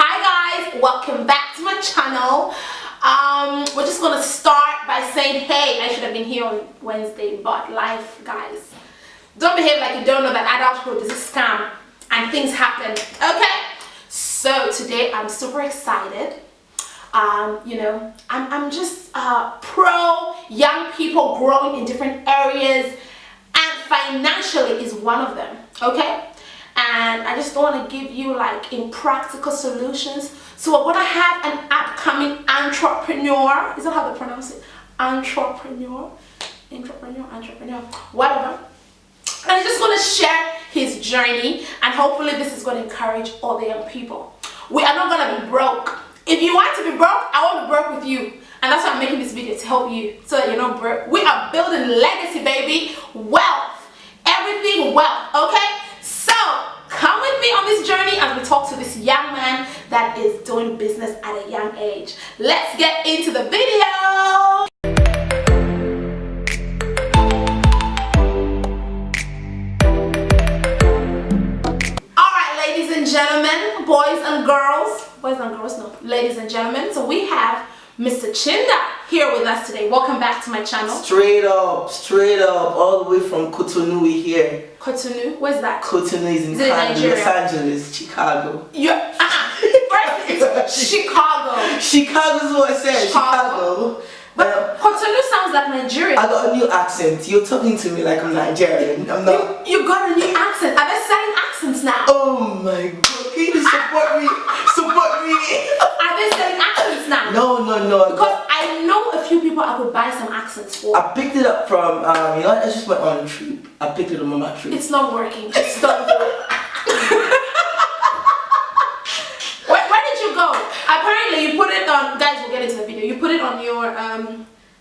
Hi guys, welcome back to my channel. We're just gonna start by saying, hey, I should have been here on Wednesday, but life, guys. Don't behave like you don't know that adulthood is a scam and things happen. Okay, so today I'm super excited. I'm just pro young people growing in different areas, and financially is one of them. Okay. And I just want to give you like impractical solutions. So we're gonna have an upcoming entrepreneur. Is that how they pronounce it? Entrepreneur, whatever. And he's just gonna share his journey, and hopefully this is gonna encourage all the young people. We are not gonna be broke. If you want to be broke, I want to be broke with you. And that's why I'm making this video, to help you so that you're not broke. We are building legacy, baby. Wealth. Everything wealth, okay? So, come with me on this journey as we talk to this young man that is doing business at a young age. Let's get into the video. Alright, ladies and gentlemen, boys and girls, no, ladies and gentlemen, so we have Mr. Chinda here with us today. Welcome back to my channel. Straight up, all the way from Cotonou here. Cotonou? Where's that? Cotonou is in Canada, Los Angeles, Chicago. First it's Chicago. Chicago's what I said, Chicago. But Cotonou sounds like Nigeria. I got a new accent. You're talking to me like I'm Nigerian. I'm not. You got a new accent. Are they selling accents now? Oh my god. Can you support me? Support me. Are they selling accents now? No. Because I know a few people I could buy some accents for. I picked it up from, I just went on a trip. I picked it up on my trip. It's not working. It's not working. Where did you go? Apparently you put it on, guys, we'll get into the video. You put it on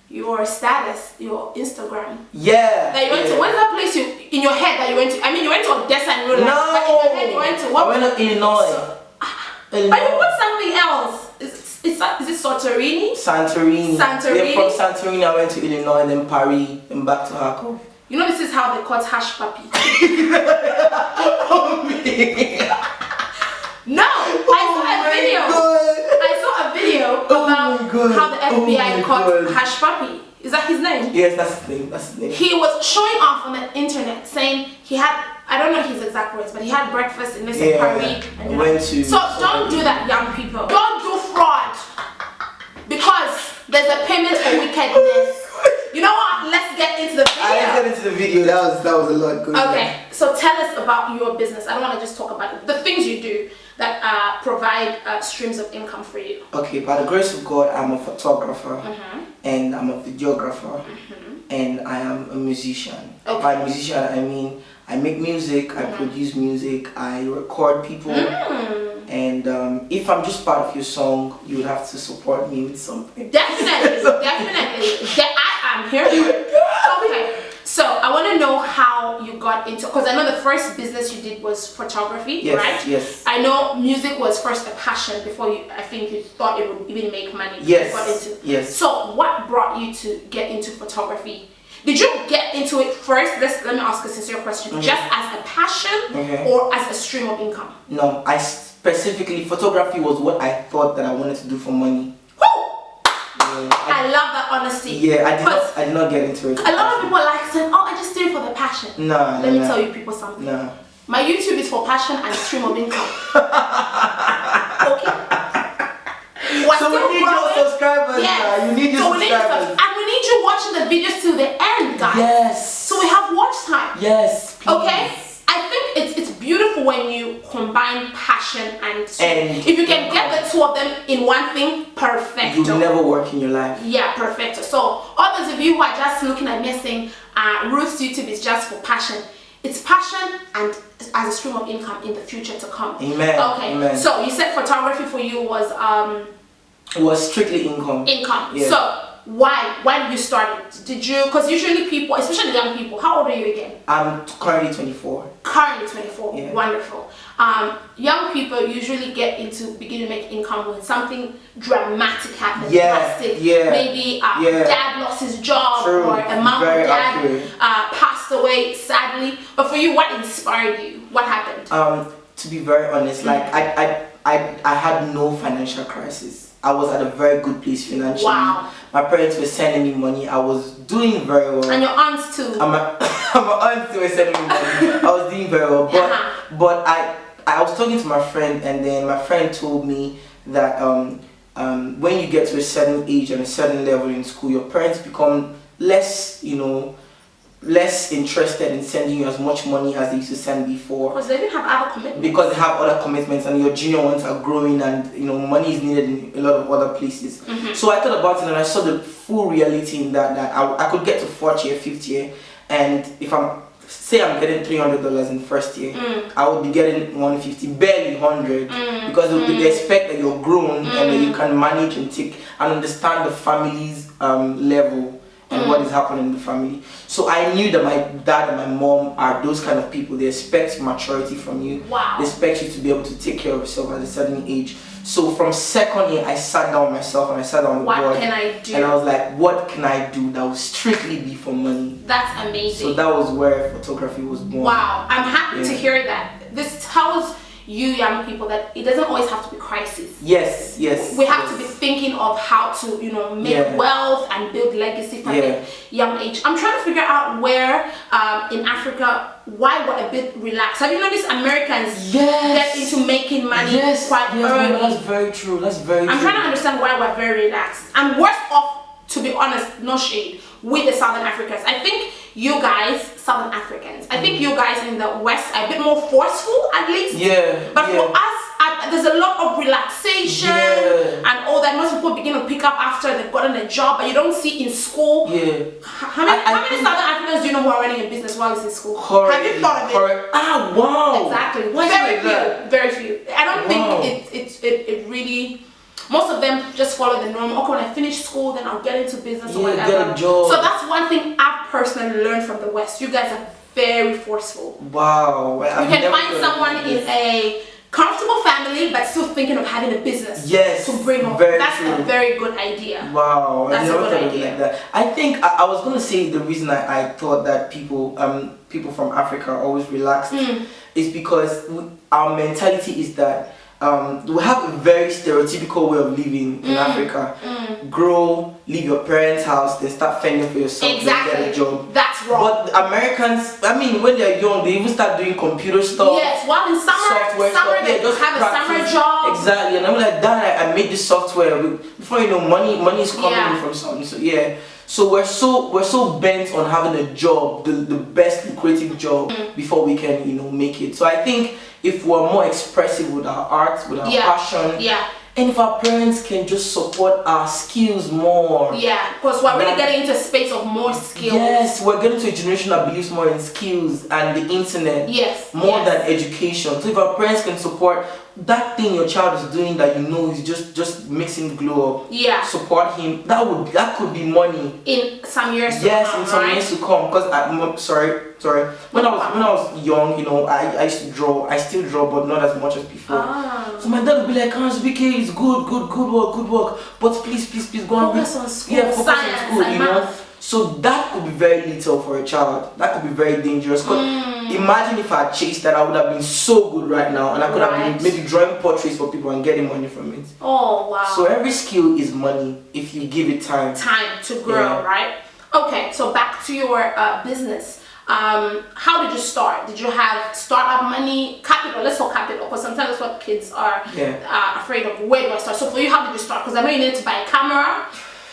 your status, your Instagram. Yeah. That you went to. What's that place in your head that you went to? I mean, you went to Odessa and real life. No. But in your head you went to what? I went to Illinois. But you put something else. Is it Santorini? Santorini. Yeah, from Santorini I went to Illinois, and then Paris, and back to Harco. You know this is how they caught Hash Puppy. No, I saw a video about how the FBI caught Hash Puppy. Is that his name? Yes, that's his name. He was showing off on the internet saying he had, I don't know his exact words, but he had breakfast in Paris. And went to. So don't do that, young people. Don't do fraud, because there's a payment for wickedness. You know what? Let's get into the video. Let's get into the video. That was a lot good. Okay, so tell us about your business. I don't want to just talk about the things you do that provide streams of income for you. Okay, by the grace of God, I'm a photographer, and I'm a videographer, and I am a musician. Okay. By musician, I mean I make music, I produce music, I record people, and if I'm just part of your song, you would have to support me with something. Definitely, definitely. I'm here for it. Okay, so I want to know how you got into, because I know the first business you did was photography, right? Yes. I know music was first a passion before I think you thought it would even make money. Yes. So what brought you to get into photography? Did you get into it first? Let me ask a sincere question. Just as a passion or as a stream of income? No, specifically photography was what I thought that I wanted to do for money. I love that honesty. Yeah, I did not get into it. A lot of people like saying, oh, I just do it for the passion. No. Let me tell you people something. No. My YouTube is for passion and stream of income. Okay. So we need your subscribers. Yes. You need your subscribers. And we need you watching the videos till the end, guys. Yes. So we have watch time. Yes, please. Okay? I think it's beautiful when you combine passion and if you can get the two of them in one thing, perfect. You'll never work in your life. Yeah, perfect. So all those of you who are just looking at me saying Ruth's YouTube is just for passion, it's passion and as a stream of income in the future to come. Amen. Okay. Amen. So you said photography for you was it was strictly income. Yeah. So why did you start it? Did you, because usually people, especially young people, how old are you again? I'm currently 24. Currently 24. Yeah. Wonderful. Young people usually begin to make income when something dramatic happens. Drastic. Maybe dad lost his job, or a mom or dad passed away sadly. But for you, what inspired you? What happened? To be very honest, like I had no financial crisis. I was at a very good place financially. Wow. My parents were sending me money. I was doing very well. And your aunts too. And my aunts were sending me money. I was doing very well. But I was talking to my friend, and then my friend told me that when you get to a certain age and a certain level in school, your parents become less, less interested in sending you as much money as they used to send before. Because they didn't have other commitments. Because they have other commitments, and your junior ones are growing, and money is needed in a lot of other places. So I thought about it, and I saw the full reality in that I could get to 4th year, 5th year, and if I'm getting $300 in first year, I would be getting 150, barely 100, because they expect that you're grown and that you can manage and take and understand the family's level and what is happening in the family. So I knew that my dad and my mom are those kind of people. They expect maturity from you. Wow. They expect you to be able to take care of yourself at a certain age. So from 2nd year, I sat down myself and I sat down with God. What can I do? And I was like, what can I do that will strictly be for money? That's amazing. So that was where photography was born. Wow, I'm happy to hear that. This tells you young people that it doesn't always have to be crisis. Yes. We have to be thinking of how to, make wealth and build legacy from a young age. I'm trying to figure out where in Africa, why we're a bit relaxed. Have you noticed Americans get into making money quite early? That's very true. That's very true. I'm trying to understand why we're very relaxed. I'm worse off, to be honest, no shade, with the Southern Africans. I think you guys, Southern Africans, I think you guys in the West are a bit more forceful, at least. But for us, there's a lot of relaxation and all that. Most people begin to pick up after they've gotten a job, but you don't see in school. How many Southern Africans do you know who are running a business while it's in school? Have you thought of it? Ah, wow. Exactly. Very few. I don't think it really. Most of them just follow the norm. Okay, when I finish school, then I'll get into business or whatever. Get a job. So that's one thing I've personally learned from the West. You guys are very forceful. Wow. You can find someone in a comfortable family but still thinking of having a business to bring home. That's a very good idea. Wow. That's a good idea. Like that. I think I was going to say the reason I thought that people from Africa are always relaxed is because our mentality is that we have a very stereotypical way of living in Africa. Grow, leave your parents' house, then start fending for yourself, get a job. That's wrong. But Americans, when they're young, they even start doing computer stuff. Yes, while in summer they just have a summer job. Exactly, and I'm like, Dad, I made this software. Before you know, money is coming in from something. So so we're so bent on having a job, the best lucrative job before we can make it. So I think if we're more expressive with our art, with our passion, and if our parents can just support our skills more. Because we're really getting into a space of more skills. Yes, we're getting to a generation that believes more in skills and the internet more than education. So if our parents can support that thing your child is doing that is just makes him glow up. Support him. That could be money in some years to come. Yes, in some years to come. Because sorry. When I was young, I used to draw. I still draw, but not as much as before. So my dad would be like, BK, it's good work. But please go and focus on school. Focus on school, math. So that could be very little for a child. That could be very dangerous. Imagine if I had chased that, I would have been so good right now, and I could have been maybe drawing portraits for people and getting money from it. Oh wow! So every skill is money if you give it time. Time to grow, right? Okay, so back to your business. How did you start? Did you have startup money, capital? Let's talk capital, because sometimes that's what kids are afraid of. Where do I start? So for you, how did you start? Because I know you needed to buy a camera.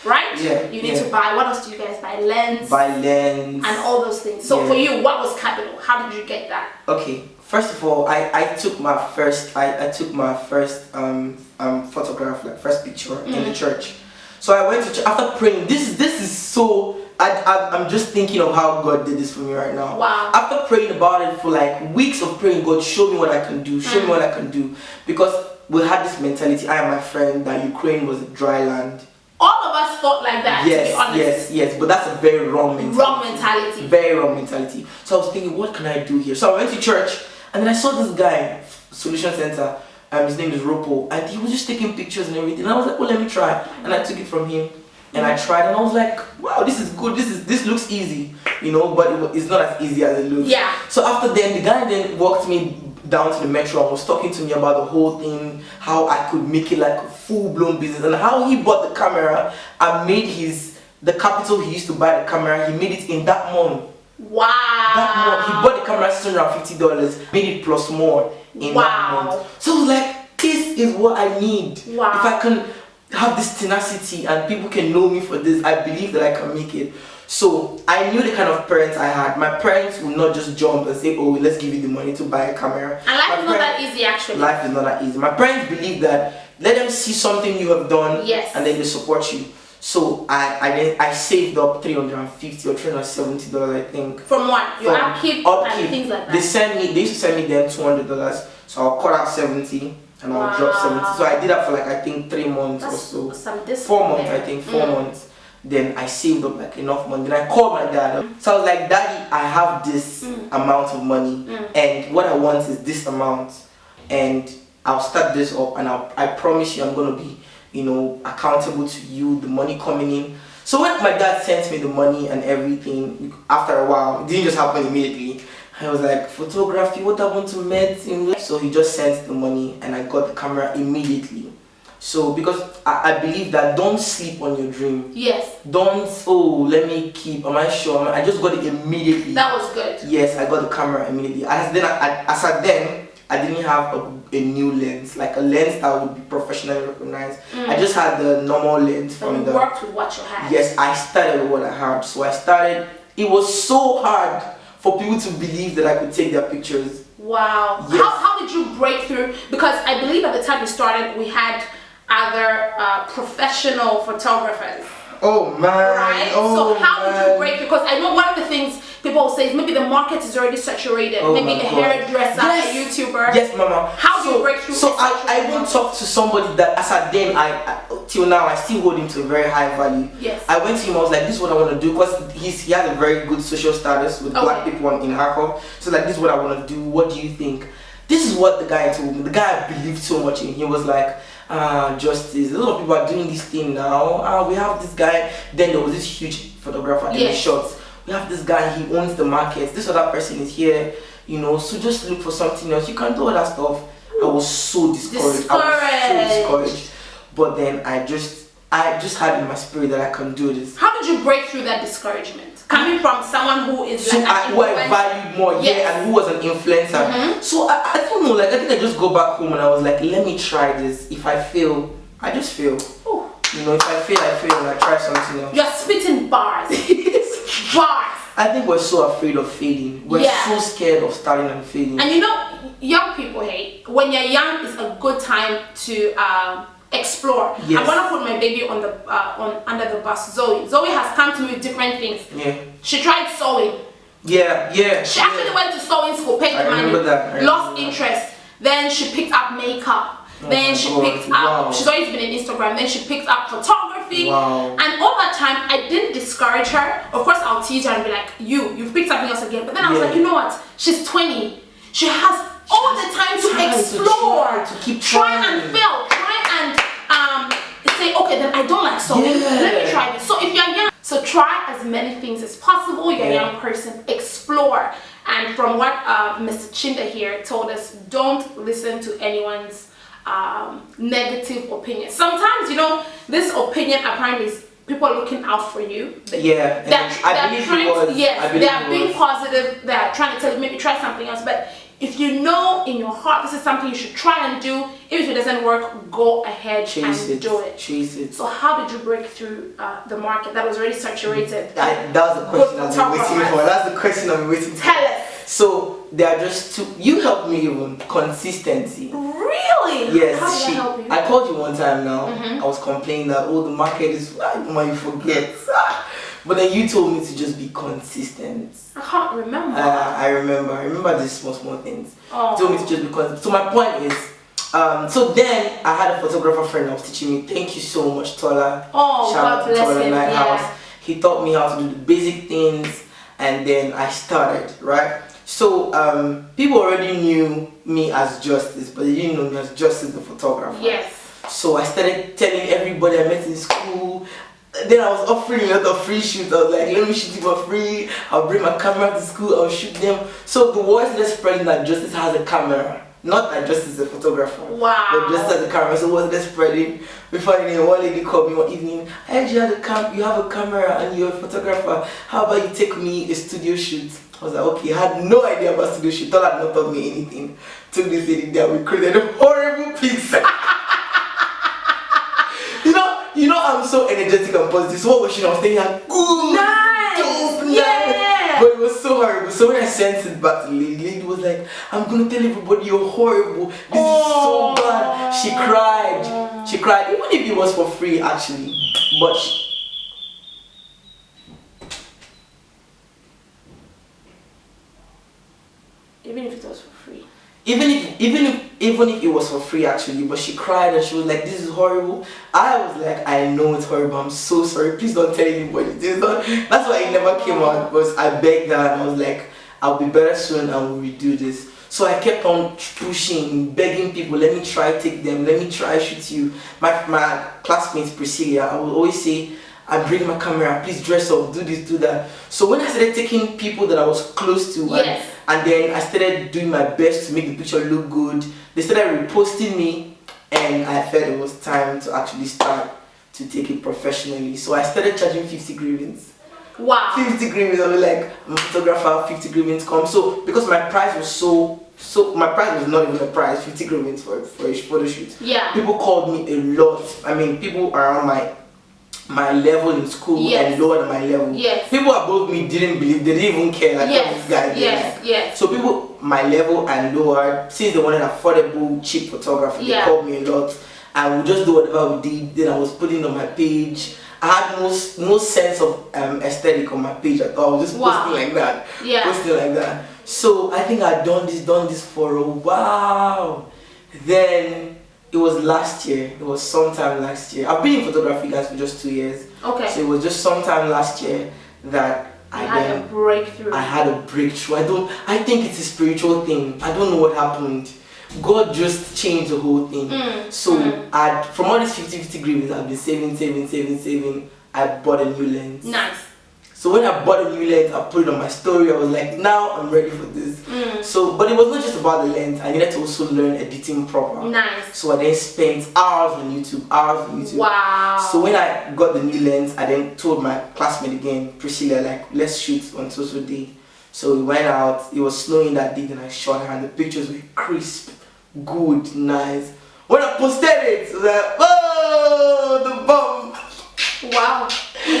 Right? You need to buy, what else do you guys buy? Lens. And all those things. So for you, what was capital? How did you get that? Okay. First of all, I took my first photograph, like first picture in the church. So I went to church after praying. This is so I'm just thinking of how God did this for me right now. Wow. After praying about it for like weeks of praying, God, show me what I can do. Show me what I can do. Because we had this mentality, I and my friend, that Ukraine was a dry land. All of us thought like that, yes, to be honest. Yes, but that's a very wrong mentality. Very wrong mentality. So I was thinking, what can I do here? So I went to church, and then I saw this guy, Solution Center, his name is Ropo, and he was just taking pictures and everything. And I was like, well, let me try. And I took it from him, and I tried, and I was like, wow, this is good. This looks easy, but it's not as easy as it looks. Yeah. So after then, the guy then walked me down to the metro and was talking to me about the whole thing, how I could make it like a full-blown business, and how he bought the camera and made the capital he used to buy the camera, he made it in that month. Wow. That month, he bought the camera $650, made it plus more in that month. So I was like, this is what I need. Wow. If I can have this tenacity and people can know me for this, I believe that I can make it. So I knew the kind of parents I had. My parents would not just jump and say, oh, let's give you the money to buy a camera. And life is not that easy, actually. Life is not that easy. My parents believe that let them see something you have done, yes, and then they support you. So I saved up $350 or $370, I think. From what? Your upkeep and things like that? They used to send me then $200. So I'll cut out 70 and I'll drop 70. So I did that for like, I think 3 months or so. 4 months, I think, 4 months. Then I saved up like enough money. Then I called my dad. So I was like, Daddy, I have this amount of money, and what I want is this amount, and I'll start this up, and I promise you I'm gonna be, you know, accountable to you, the money coming in. So when my dad sent me the money and everything, after a while, it didn't just happen immediately. I was like, photography, what happened to medicine? So he just sent the money and I got the camera immediately. So because I believe that don't sleep on your dream. Yes. Don't, oh, let me keep, am I sure? I just got it immediately. That was good. Yes, I got the camera immediately. As I didn't have a new lens, like a lens that would be professionally recognized. I just had the normal lens from the... worked with what you had. Yes, I started with what I had. So I started, it was so hard for people to believe that I could take their pictures. Wow. Yes. How did you break through? Because I believe at the time you started, we had other professional photographers. Oh man. Right? So how did you break through? Because I know one of the things people say is maybe the market is already saturated. Maybe a hairdresser, a YouTuber. Yes, mama. How do you break through? So I even talked to somebody that as at then till now I still hold him to a very high value. Yes. I went to him, I was like, this is what I want to do, because he has a very good social status with black people in Harcourt. So like, this is what I want to do. What do you think? This is what the guy told me. The guy I believed so much in. He was like, justice. A lot of people are doing this thing now. We have this guy. Then there was this huge photographer in the shots. We have this guy. He owns the markets. This other person is here. You know, so just look for something else. You can do all that stuff. I was so discouraged. I was so discouraged. But then I just had in my spirit that I can do this. How did you break through that discouragement? Coming from someone who is who I valued more, and who was an influencer. So I don't know, like I think I just go back home and I was like, let me try this. If I fail, I just fail. Ooh. You know, if I fail, I fail and I try something else. You're spitting bars. Bars. I think we're so afraid of failing. We're so scared of starting and failing. And you know, young people, hey, when you're young, it's a good time to explore. Yes. I'm gonna put my baby on the under the bus. Zoe has come to me with different things. Yeah. She tried sewing. Yeah. She actually went to sewing school, paid the money, lost interest. Then she picked up makeup. Then she picked up. She's always been in Instagram. Then she picked up photography. And all that time, I didn't discourage her. Of course, I'll tease her and be like, you've picked something else again. But then I was like, you know what? She's 20. She has all the time to explore, to keep try and fail, say, okay, then I don't like sewing. Let me try this. So if you're young, so try as many things as possible. You're a young person, explore. And from what Mr. Chinda here told us, don't listen to anyone's negative opinion. Sometimes, you know, this opinion apparently is people are looking out for you. I believe it was. Yes, they are being positive. They are trying to tell you maybe try something else. But if you know in your heart this is something you should try and do, even if it doesn't work, go ahead and do it. Chase it. So how did you break through the market that was already saturated? That was the question I've been waiting for. That's the question I've been waiting for. Tell us. So there are just two. You helped me even consistency. Really? Yes. How did I help you? I called you one time now. I was complaining that the market is. You forget. But then you told me to just be consistent. I can't remember. I remember these small things. You told me to just be consistent. So my point is, so then I had a photographer friend that was teaching me. Thank you so much, Tola. Oh, God bless him. Yeah. He taught me how to do the basic things, and then I started, right? So people already knew me as Justice, but they didn't know me as Justice the photographer. Yes. So I started telling everybody I met in school, then I was offering a lot of free shoots. I was like, let me shoot you for free. I'll bring my camera to school. I'll shoot them. So the word started spreading that Justice has a camera. Not that Justice is a photographer. Wow. But Justice has a camera. So what's that spreading? Before one lady called me one evening. I heard you have a camera and you're a photographer. How about you take me a studio shoot? I was like, okay. I had no idea about studio shoot. Thought I'd not taught me anything. Took this lady there. We created a horrible piece. You know, I'm so energetic and positive. So what was she? I was thinking, like, good, nice, dope, yeah. Nice. But it was so horrible. So when I sent it back to the lady was like, I'm gonna tell everybody you're horrible. This is so bad. She cried. She cried, even if it was for free, actually. But even if it was for free. Even if it was for free, actually, but she cried and she was like, this is horrible. I was like, I know it's horrible, I'm so sorry, please don't tell anybody. That's why it never came out, because I begged her and I was like, I'll be better soon and we'll redo this. So I kept on pushing, begging people, let me try take them, let me try shoot you. My classmates, Priscilla, I would always say, I bring my camera, please dress up, do this, do that. So when I started taking people that I was close to, yes. and then I started doing my best to make the picture look good, they started reposting me, and I felt it was time to actually start to take it professionally. So I started charging 50 grievance. Wow. 50 grievance. I was like, I'm a photographer, 50 grievance come. So because my price was my price was not even a price, 50 grievance for a photo shoot. Yeah. People called me a lot. I mean, people around my level in school, yes. and lower than my level. Yes. People above me didn't believe, they didn't even care, like, yes. this guy. Yes. Yes. So people my level and lower, since they wanted affordable, cheap photography, yeah. they called me a lot. I would just do whatever we did. Then I was putting it on my page. I had no sense of aesthetic on my page at all. I was just posting like that. Yeah. Posting like that. So I think I'd done this for a while. Then it was last year. It was sometime last year. I've been in photography, guys, for just 2 years. Okay. So it was just sometime last year that I had a breakthrough. I had a breakthrough. I think it's a spiritual thing. I don't know what happened. God just changed the whole thing. So from all these 50 grievance, I've been saving. I bought a new lens. Nice. So when I bought a new lens, I put it on my story. I was like, now I'm ready for this. So, but it was not just about the lens. I needed to also learn editing proper. Nice. So I then spent hours on YouTube. Wow. So when I got the new lens, I then told my classmate again, Priscilla, like, let's shoot on so day. So we went out. It was snowing that day, and I shot her, and the pictures were crisp, good, nice. When I posted it, it was like, oh, the bomb. Wow.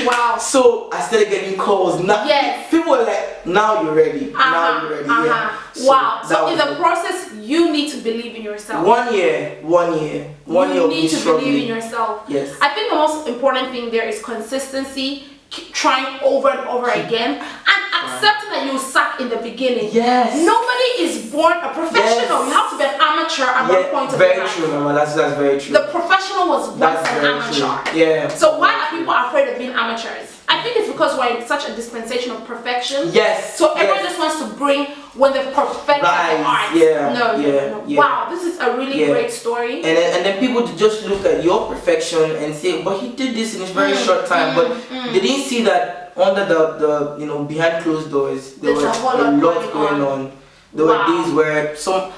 Wow. So I started getting calls. Now, yes. People were like, now you're ready. Now you're ready. Yeah. So wow. So in the process, you need to believe in yourself. 1 year. You need to believe in yourself. Yes. I think the most important thing there is consistency. Keep trying over and over again, and accepting that you suck in the beginning. Yes. Nobody is born a professional. Yes. You have to be an amateur at one point of very your life. True, Mama. That's very true. The professional was once an amateur. True. Yeah. So why are people afraid of being amateurs? I think it's because we're in such a dispensation of perfection. Yes. So everyone just wants to bring when they perfect the art. Yeah. No. Wow, this is a really great story. And then people just look at your perfection and say, but he did this in a very short time. But they didn't see that under the behind closed doors there was a lot going on. There were days where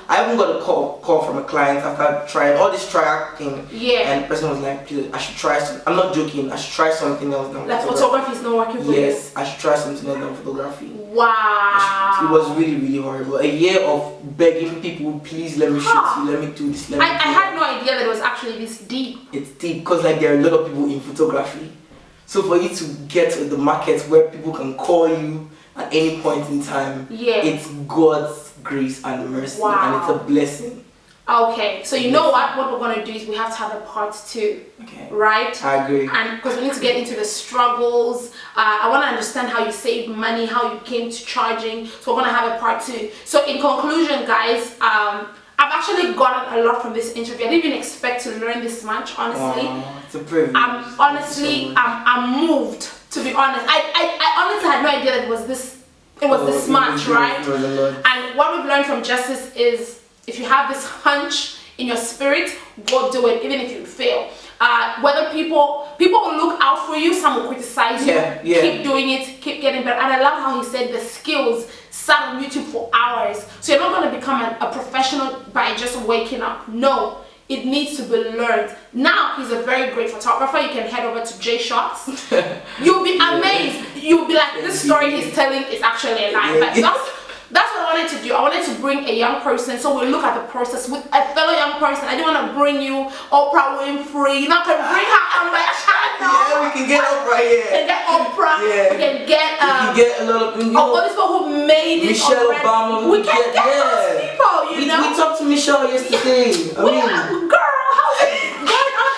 I even got a call from a client after trying all this trial thing. Yeah. And the person was like, please, I should try something. I'm not joking, I should try something else than like photography is not working for you? Yes, I should try something else than photography. Wow. It was really, really horrible. A year of begging people, please let me shoot you, let me do this, let me do I had no idea that it was actually this deep. It's deep because like there are a lot of people in photography. So for you to get to the market where people can call you at any point in time, it's God's grace and mercy, and it's a blessing. Okay, so you know what we're going to do is we have to have a part 2. Okay. Right? I agree. And because we need to get into the struggles. I want to understand how you save money, how you came to charging. So we're going to have a part 2. So in conclusion, guys, I've actually gotten a lot from this interview. I didn't even expect to learn this much, honestly. It's a privilege. I'm moved, to be honest. I honestly had no idea that it was this much, right? And what we've learned from Justice is if you have this hunch in your spirit, go do it, even if you fail. Whether people will look out for you, some will criticize you. Keep doing it, keep getting better. And I love how he said the skills sat on YouTube for hours. So you're not going to become a professional by just waking up. No, it needs to be learned. Now he's a very great photographer. You can head over to J Shots. You'll be amazed. You'll be like, this story he's telling is actually a lie. But that's what I wanted to do. I wanted to bring a young person, so we'll look at the process with a fellow young person. I didn't want to bring you Oprah Winfrey. You're not going to bring her on my channel. Yeah, we can get Oprah here. We can get Oprah. Yeah. We can get we can get a lot of all these people who made it. Michelle Obama. We can get those people, you know. We talked to Michelle yesterday. Girl, how's it going on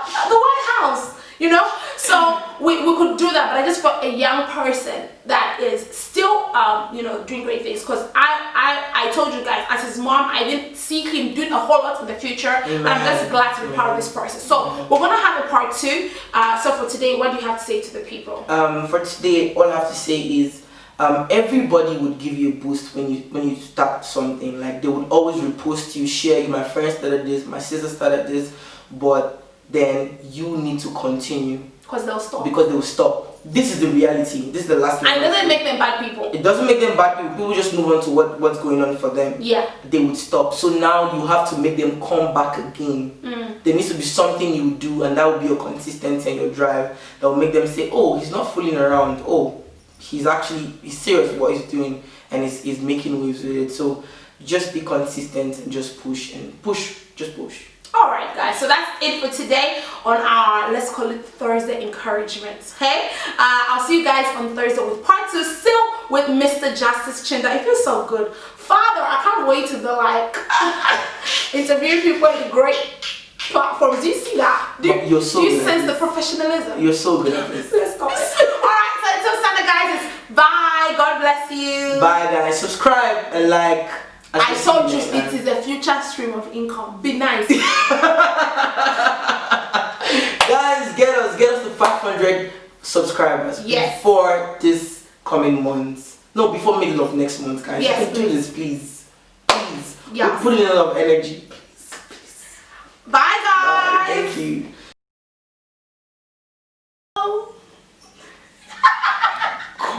at the White House? You know? So we could do that, but I just felt a young person that is still you know, doing great things, because I told you guys, as his mom, I didn't see him doing a whole lot in the future. And I'm just glad to be part of this process. So we're gonna have a part 2. So for today, what do you have to say to the people? For today, all I have to say is everybody would give you a boost when you start something. Like, they would always repost you, share you. My friend started this, my sister started this, but then you need to continue. Because they will stop. This is the reality. This is the last thing. And it doesn't make them bad people. It doesn't make them bad people. People just move on to what's going on for them. Yeah. They would stop. So now you have to make them come back again. There needs to be something you do, and that will be your consistency and your drive. That will make them say, oh, he's not fooling around. Oh, he's serious with what he's doing, and he's making waves with it. So just be consistent and just push and push. Just push. Alright guys, so that's it for today on our, let's call it Thursday encouragements. Hey, I'll see you guys on Thursday with part 2, still with Mr. Justice Chinda. It feels so good. Father, I can't wait to interview people in great platforms. Do you see that? Do you sense the professionalism? You're so good at this. Let's stop it. Alright, so until Sunday guys, it's bye. God bless you. Bye guys. Subscribe and like. I told you it is a future stream of income. Be nice. Guys, get us to 500 subscribers before this coming month. No, before middle of next month, guys. Yes, do this, please. Please. Yes. Put in a lot of energy. Please. Bye, guys. Bye. Thank you.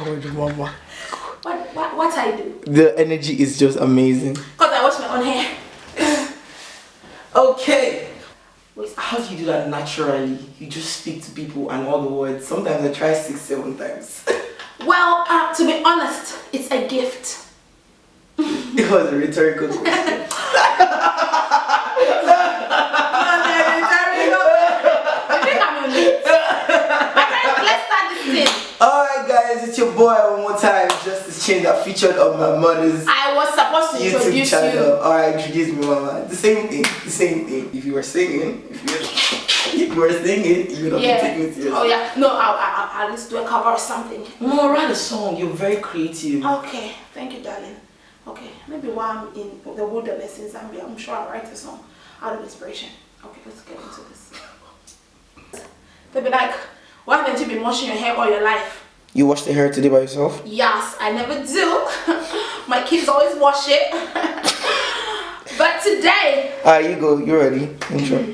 God, mama. What I do? The energy is just amazing. Because I wash my own hair. Okay. Wait, how do you do that naturally? You just speak to people and all the words. Sometimes I try 6-7 times. Well, to be honest, it's a gift. It was a rhetorical question. Alright guys, it's your boy one more time, Justice Chinda, featured on my mother's I was supposed to YouTube introduce channel. you. Alright, introduce me, mama. The same thing. If you were singing, you would not be taking it seriously. Oh yeah, no, I'll just do a cover or something. No, write a song. You're very creative. Okay, thank you, darling. Okay, maybe while I'm in the wilderness in Zambia, I'm sure I'll write a song out of inspiration. Okay, let's get into this. They'll be like, why haven't you been washing your hair all your life? You wash the hair today by yourself? Yes, I never do. My kids always wash it. But today... You go. You're ready. Intro.